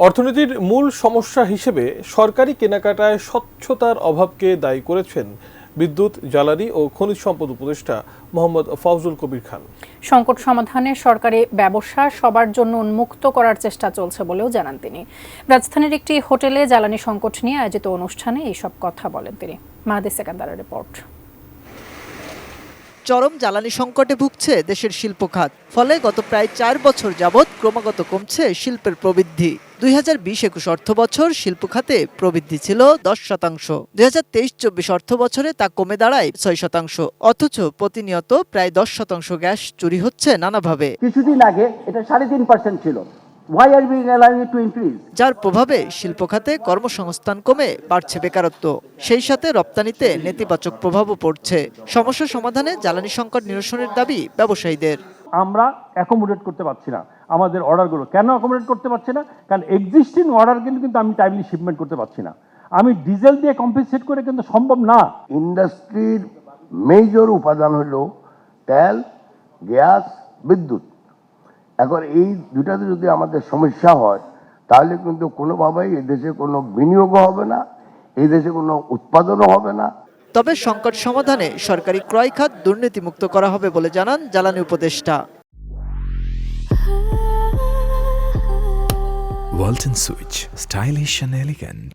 অর্থনীতির মূল সমস্যা হিসেবে সরকারি কেনাকাটায় স্বচ্ছতার অভাবকে দায়ী করেছেন বিদ্যুৎ, জ্বালানি ও খনিজ সম্পদ উপদেষ্টা মোহাম্মদ ফজলুল কবির খান। সংকট সমাধানে সরকারি ব্যবসা সবার জন্য উন্মুক্ত করার চেষ্টা চলছে বলেও জানান তিনি। রাজধানীর একটি হোটেলে জ্বালানি সংকট নিয়ে আয়োজিত অনুষ্ঠানে এইসব কথা বলেন তিনি। মাহাদি সেকেন্দারের রিপোর্ট। চরম জ্বালানি সংকটে ভুগছে দেশের শিল্প খাত। ফলে গত প্রায় 4 বছর যাবৎ ক্রমাগত কমছে শিল্পের প্রবৃদ্ধি। 2020-21 অর্থ বছর শিল্প খাতে প্রবৃদ্ধি ছিল 10%। 2023-24 অর্থ বছরে তা কমে দাঁড়ায় 6%। অথচ প্রতিনিয়ত প্রায় 10% গ্যাস চুরি হচ্ছে নানাভাবে। কিছুদিন আগে এটা 3.5% ছিল। Why are we allowing it to increase? যার প্রভাবে শিল্প খাতে কর্মসংস্থান কমে বাড়ছে বেকারত্ব। সেই সাথে রপ্তানিতে নেতিবাচক প্রভাবও পড়ছে। সমস্যা সমাধানে জ্বালানি সংকট নিরসনের দাবি ব্যবসায়ীদের। আমরা অ্যাকোমোডেট করতে পারছি না আমাদের অর্ডারগুলো। কেন অ্যাকোমোডেট করতে পারছি না? কারণ এক্সিস্টিং অর্ডার কিন্তু আমি টাইমলি শিপমেন্ট করতে পারছি না। আমি ডিজেল দিয়ে কম্পেনসেট করে কিন্তু সম্ভব না। ইন্ডাস্ট্রির মেজর উপাদান হলো তেল, গ্যাস, বিদ্যুৎ। এখন এই দুটাতে যদি আমাদের সমস্যা হয় তাহলে কিন্তু কোনোভাবেই এদেশে কোনো বিনিয়োগও হবে না, এই দেশে কোনো উৎপাদনও হবে না। তবে সংকট সমাধানে সরকারি ক্রয় খাত দুর্নীতিমুক্ত করা হবে বলে জানান জ্বালানি উপদেষ্টা। Walton switch, stylish and elegant.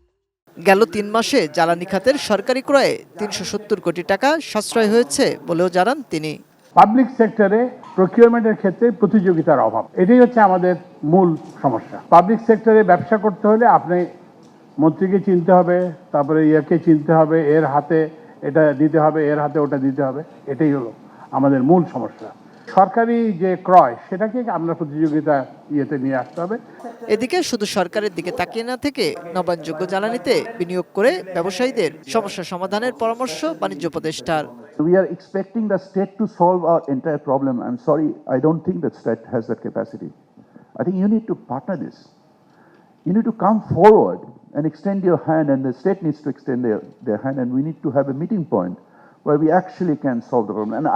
গেল 3 মাসে জ্বালানি খাতের সরকারি ক্রয়ে 370 কোটি টাকা সাশ্রয় হয়েছে বলেও জানান তিনি। পাবলিক সেক্টরে প্রকিউরমেন্টের ক্ষেত্রে প্রতিযোগিতার অভাব, এটাই হচ্ছে আমাদের মূল সমস্যা। পাবলিক সেক্টরে ব্যবসা করতে হলে আপনি মন্ত্রীকে চিনতে হবে, তারপরে ইয়াকে চিনতে হবে, এর হাতে এটা দিতে হবে, এর হাতে ওটা দিতে হবে। এটাই হলো আমাদের মূল সমস্যা। সরকারি যে ক্রয় সেটাকে আমরা প্রতিযোগিতা ইয়েতে নিয়ে আসতে হবে। এদিকে শুধু সরকারের দিকে তাকিয়ে না থেকে নবায়নযোগ্য জ্বালানিতে বিনিয়োগ করে ব্যবসায়ীদের সমস্যা সমাধানের পরামর্শ বাণিজ্য উপদেষ্টার। We are expecting the state to solve our entire problem. I'm sorry, I don't think that state has that capacity. I think you need to partner this. You need to come forward and extend your hand, and the state needs to extend their hand, and we need to have a meeting point where we actually can solve the problem. And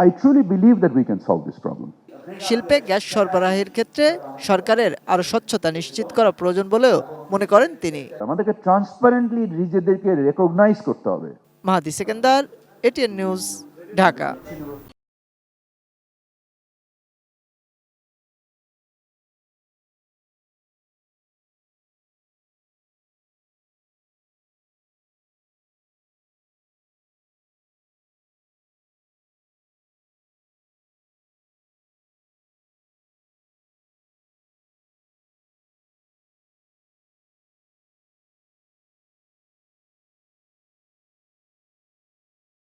I truly believe that we can solve this problem. শিল্পে gas সরবরাহের ক্ষেত্রে সরকারের আরো স্বচ্ছতা নিশ্চিত করা প্রয়োজন বলেও মনে করেন তিনি। আমাদেরকে ট্রান্সপারেন্টলি নিজেদেরকে রেকগনাইজ করতে হবে। মাহাদি সেকেন্দার, এটিএন নিউজ, ঢাকা।